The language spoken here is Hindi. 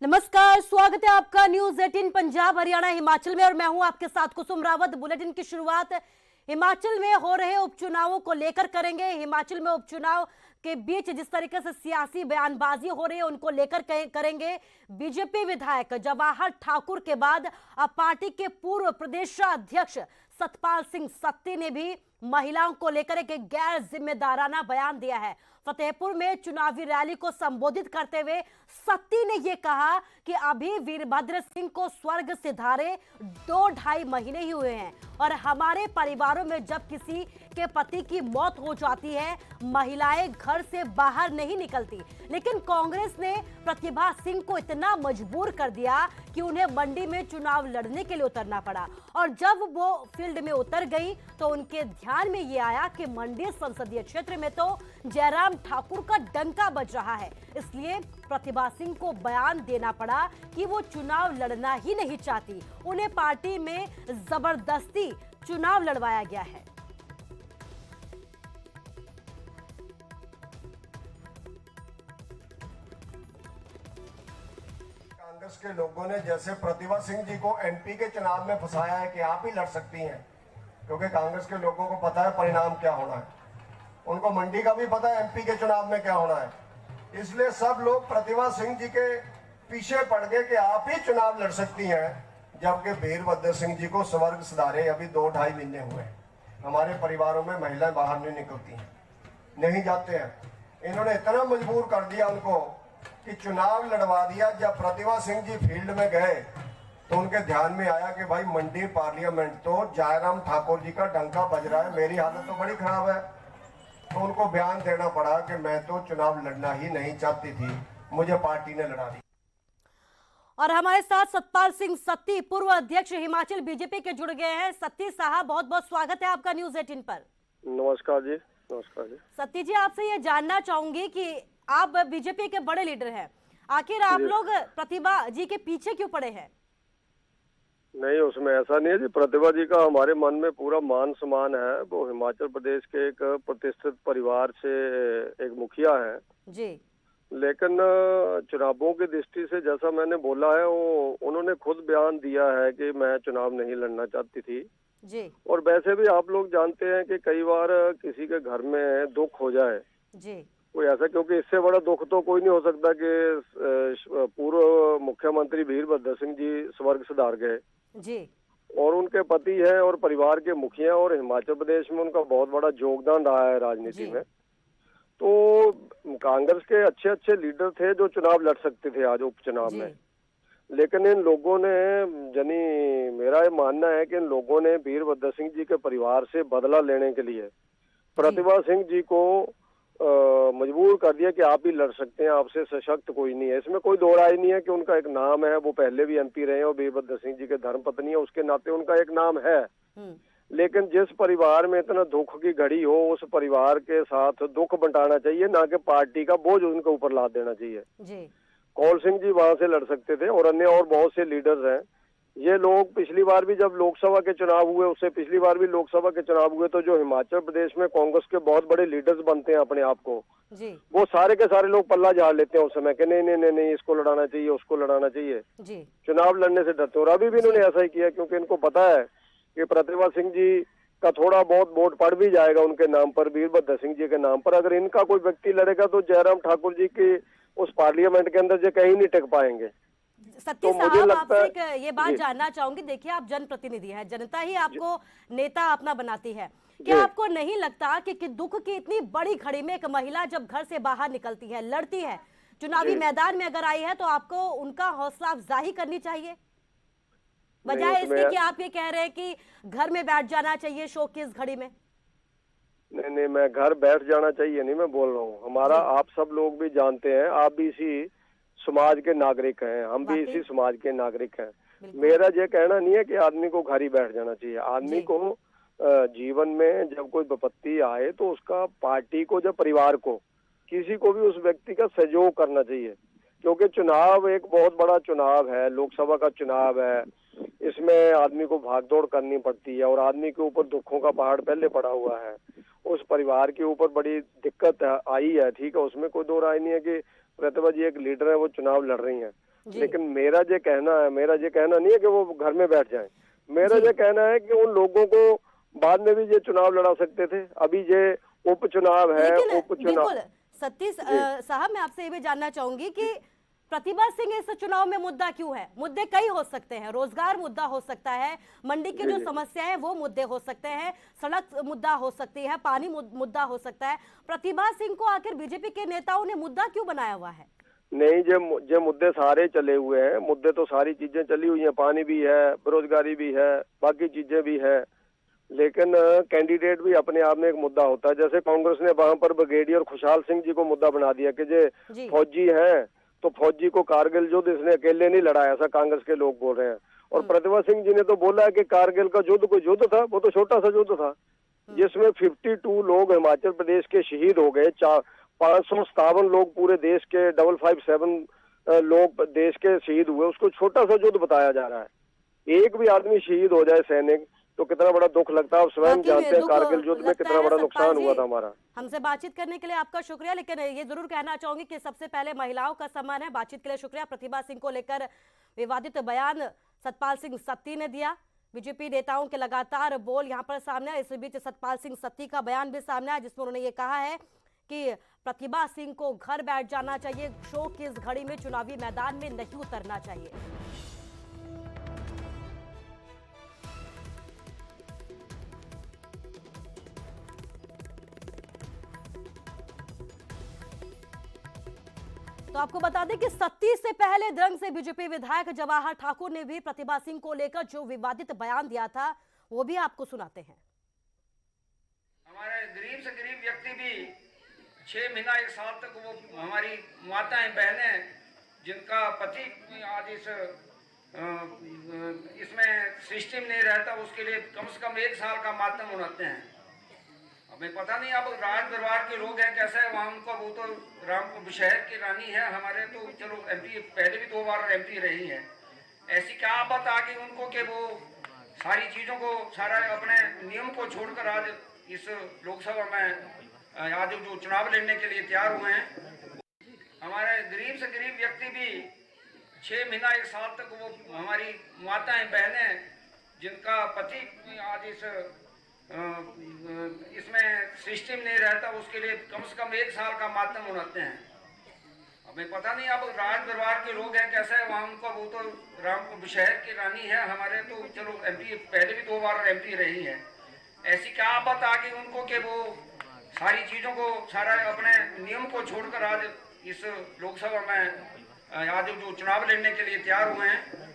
नमस्कार, स्वागत है आपका न्यूज 18 पंजाब हरियाणा हिमाचल में और मैं हूं आपके साथ कुसुम रावत। बुलेटिन की शुरुआत हिमाचल में हो रहे उपचुनावों को लेकर करेंगे। हिमाचल में उपचुनाव के बीच जिस तरीके से सियासी बयानबाजी हो रही है उनको लेकर करेंगे। बीजेपी विधायक जवाहर ठाकुर के बाद अब पार्टी के पूर्व प्रदेशाध्यक्ष सतपाल सिंह सत्ती ने भी महिलाओं को लेकर एक गैर जिम्मेदाराना बयान दिया है। फतेहपुर में चुनावी रैली को संबोधित करते हुए सत्ती ने यह कहा कि अभी वीरभद्र सिंह को स्वर्ग सिधारे 2-2.5 महीने ही हुए हैं और हमारे परिवारों में जब किसी के पति की मौत हो जाती है महिलाएं घर से बाहर नहीं निकलती, लेकिन कांग्रेस ने प्रतिभा सिंह को इतना मजबूर कर दिया कि उन्हें मंडी में चुनाव लड़ने के लिए उतरना पड़ा और जब वो फील्ड में उतर गई तो उनके ध्यान में ये आया कि मंडी संसदीय क्षेत्र में तो जयराम ठाकुर का डंका बज रहा है, इसलिए प्रतिभा सिंह को बयान देना पड़ा कि वो चुनाव लड़ना ही नहीं चाहती, उन्हें पार्टी में जबरदस्ती चुनाव लड़वाया गया है। कांग्रेस के लोगों ने जैसे प्रतिभा सिंह जी को एमपी के चुनाव में फंसाया है कि आप ही लड़ सकती हैं, क्योंकि कांग्रेस के लोगों को पता है परिणाम क्या होना है, उनको मंडी का भी पता है एमपी के चुनाव में क्या होना है, इसलिए सब लोग प्रतिभा सिंह जी के पीछे पड़ गए कि आप ही चुनाव लड़ सकती हैं, जबकि वीरभद्र सिंह जी को स्वर्ग सिधारे अभी 2-2.5 महीने हुए हैं। हमारे परिवारों में महिलाएं बाहर नहीं निकलती हैं, नहीं जाते हैं। इन्होंने इतना मजबूर कर दिया उनको कि चुनाव लड़वा दिया। जब प्रतिभा सिंह जी फील्ड में गए तो उनके ध्यान में आया कि भाई मंडी पार्लियामेंट तो जयराम ठाकुर जी का डंका बज रहा है, मेरी हालत तो बड़ी खराब है। तो उनको बयान देना पड़ा कि मैं तो चुनाव लड़ना ही नहीं चाहती थी, मुझे पार्टी ने लड़ा दी। और हमारे साथ सतपाल सिंह सत्ती पूर्व अध्यक्ष हिमाचल बीजेपी के जुड़ गए हैं। सत्ती साहब, बहुत बहुत स्वागत है आपका न्यूज 18 पर। नमस्कार जी। नमस्कार जी। सत्ती जी, आपसे ये जानना चाहूंगी कि आप बीजेपी के बड़े लीडर हैं, आखिर आप लोग प्रतिभा जी के पीछे क्यों पड़े हैं? नहीं, उसमें ऐसा नहीं है जी। प्रतिभा जी का हमारे मन में पूरा मान सम्मान है। वो हिमाचल प्रदेश के एक प्रतिष्ठित परिवार से एक मुखिया है जी, लेकिन चुनावों की दृष्टि से जैसा मैंने बोला है वो उन्होंने खुद बयान दिया है कि मैं चुनाव नहीं लड़ना चाहती थी जी, और वैसे भी आप लोग जानते हैं कि कई बार किसी के घर में दुख हो जाए जी, कोई ऐसा, क्योंकि इससे बड़ा दुख तो कोई नहीं हो सकता कि पूर्व मुख्यमंत्री वीरभद्र सिंह जी स्वर्ग सिधार गए जी, और उनके पति हैं और परिवार के मुखिया और हिमाचल प्रदेश में उनका बहुत बड़ा योगदान रहा है राजनीति में। तो कांग्रेस के अच्छे अच्छे लीडर थे जो चुनाव लड़ सकते थे आज उपचुनाव में, लेकिन इन लोगों ने यानी मेरा ये मानना है कि इन लोगों ने वीरभद्र सिंह जी के परिवार से बदला लेने के लिए प्रतिभा सिंह जी को मजबूर कर दिया कि आप ही लड़ सकते हैं, आपसे सशक्त कोई नहीं है। इसमें कोई दो राय नहीं है कि उनका एक नाम है, वो पहले भी एमपी रहे हैं और वीरभद्र सिंह जी के धर्मपत्नी है, उसके नाते उनका एक नाम है। लेकिन जिस परिवार में इतना दुख की घड़ी हो उस परिवार के साथ दुख बंटाना चाहिए, ना कि पार्टी का बोझ उनके ऊपर लाद देना चाहिए जी। कौल सिंह जी वहां से लड़ सकते थे और अन्य और बहुत से लीडर्स हैं। ये लोग पिछली बार भी जब लोकसभा के चुनाव हुए, उससे पिछली बार भी लोकसभा के चुनाव हुए, तो जो हिमाचल प्रदेश में कांग्रेस के बहुत बड़े लीडर्स बनते हैं अपने आप को जी, वो सारे के सारे लोग पल्ला झाड़ लेते हैं उस समय कि नहीं नहीं नहीं नहीं इसको लड़ाना चाहिए, उसको लड़ाना चाहिए जी। चुनाव लड़ने से डरते और अभी भी इन्होंने ऐसा ही किया, क्योंकि इनको पता है कि प्रतिभा सिंह जी का थोड़ा बहुत वोट पड़ भी जाएगा उनके नाम पर, वीरभद्र सिंह जी के नाम पर। अगर इनका कोई व्यक्ति लड़ेगा तो जयराम ठाकुर जी की उस पार्लियामेंट के अंदर जो कहीं नहीं टिक पाएंगे। सत्ती साहब, आपसे ये बात जानना चाहूंगी, देखिए आप जनप्रतिनिधि हैं, जनता ही आपको नेता अपना बनाती है। क्या आपको नहीं लगता कि दुख की इतनी बड़ी घड़ी में एक महिला जब घर से बाहर निकलती है, लड़ती है, चुनावी मैदान में अगर आई है, तो आपको उनका हौसला अफजाई करनी चाहिए, बजाय इसके कि आप ये कह रहे हैं कि घर में बैठ जाना चाहिए शोक की इस घड़ी में? नहीं नहीं, मैं घर बैठ जाना चाहिए नहीं मैं बोल रहा हूँ। हमारा आप सब लोग भी जानते हैं, आप भी इसी समाज के नागरिक हैं, हम भी इसी समाज के नागरिक हैं। मेरा ये कहना नहीं है कि आदमी को घर ही बैठ जाना चाहिए। आदमी को जीवन में जब कोई विपत्ति आए तो उसका पार्टी को, जब परिवार को, किसी को भी उस व्यक्ति का सहयोग करना चाहिए, क्योंकि चुनाव एक बहुत बड़ा चुनाव है, लोकसभा का चुनाव है, इसमें आदमी को भागदौड़ करनी पड़ती है और आदमी के ऊपर दुखों का पहाड़ पहले पड़ा हुआ है। उस परिवार के ऊपर बड़ी दिक्कत आई है, ठीक है, उसमें कोई दो राय नहीं है कि प्रतिभा जी एक लीडर है, वो चुनाव लड़ रही हैं, लेकिन मेरा ये कहना नहीं है कि वो घर में बैठ जाएं। मेरा ये कहना है कि उन लोगों को बाद में भी ये चुनाव लड़ा सकते थे। अभी ये उपचुनाव है, लेकिन उपचुनाव। बिल्कुल सतीश साहब, मैं आपसे ये भी जानना चाहूंगी कि प्रतिभा सिंह इस चुनाव में मुद्दा क्यों है? मुद्दे कई हो सकते हैं, रोजगार मुद्दा हो सकता है, मंडी की जो समस्याएं हैं वो मुद्दे हो सकते हैं, सड़क मुद्दा हो सकती है, पानी मुद्दा हो सकता है। प्रतिभा सिंह को आखिर बीजेपी के नेताओं ने मुद्दा क्यों बनाया हुआ है? नहीं, जो मुद्दे सारे चले हुए हैं, मुद्दे तो सारी चीजें चली हुई हैं, पानी भी है, बेरोजगारी भी है, बाकी चीजें भी है, लेकिन कैंडिडेट भी अपने आप में एक मुद्दा होता है। जैसे कांग्रेस ने वहां पर ब्रिगेडियर खुशहाल सिंह जी को मुद्दा बना दिया कि जे फौजी हैं तो फौजी को कारगिल युद्ध इसने अकेले नहीं लड़ा, ऐसा कांग्रेस के लोग बोल रहे हैं। और प्रतिभा सिंह जी ने तो बोला है कि कारगिल का युद्ध कोई युद्ध था, वो तो छोटा सा युद्ध था जिसमें 52 लोग हिमाचल प्रदेश के शहीद हो गए, 557 लोग पूरे देश के, 557 लोग देश के शहीद हुए। उसको छोटा सा युद्ध बताया जा रहा है। एक भी आदमी शहीद हो जाए सैनिक तो कितना बड़ा दुख लगता है। आप स्वयं जानते हैं कारगिल युद्ध में कितना बड़ा नुकसान हुआ था हमारा। हमसे बातचीत करने के लिए आपका शुक्रिया, लेकिन ये जरूर कहना चाहूंगी कि सबसे पहले महिलाओं का सम्मान है। बातचीत के लिए शुक्रिया। प्रतिभा सिंह को लेकर विवादित बयान सतपाल सिंह सत्ती ने दिया। बीजेपी नेताओं के लगातार बोल यहाँ पर सामने आए। इस बीच सतपाल सिंह सत्ती का बयान भी सामने आया जिसमें उन्होंने ये कहा है कि प्रतिभा सिंह को घर बैठ जाना चाहिए, शो की इस घड़ी में चुनावी मैदान में नहीं उतरना चाहिए। तो आपको बता दें कि सत्ती से पहले द्रंग से बीजेपी विधायक जवाहर ठाकुर ने भी प्रतिभा सिंह को लेकर जो विवादित बयान दिया था वो भी आपको सुनाते हैं। हमारे गरीब से गरीब व्यक्ति भी 6 महीना 1 साल तक वो हमारी माताएं बहनें जिनका पति आज इसमें सिस्टम नहीं रहता, उसके लिए कम से कम 1 साल का मातम मनाते हैं। हमें पता नहीं अब राज दरबार के लोग हैं कैसा है वहाँ उनको, वो तो रामपुर शहर की रानी है, हमारे तो चलो एमपी पहले भी 2 बार एमपी रही है। ऐसी क्या आफत आ गई उनको कि वो सारी चीज़ों को, सारा अपने नियम को छोड़कर आज इस लोकसभा में आज जो चुनाव लड़ने के लिए तैयार हुए हैं। हमारे गरीब से गरीब व्यक्ति भी 6 महीना 1 साल तक वो हमारी माताएं बहनें जिनका पति आज इसमें सिस्टम नहीं रहता, उसके लिए कम से कम 1 साल का मातम मनाते हैं। हमें पता नहीं अब राज दरबार के लोग हैं कैसा है वहाँ उनको, वो तो रामपुर शहर की रानी है, हमारे तो चलो एमपी पहले भी 2 बार एमपी रही है। ऐसी क्या आफत आ गई उनको कि वो सारी चीज़ों को, सारा अपने नियम को छोड़कर आज इस लोकसभा में आज जो चुनाव लड़ने के लिए तैयार हुए हैं।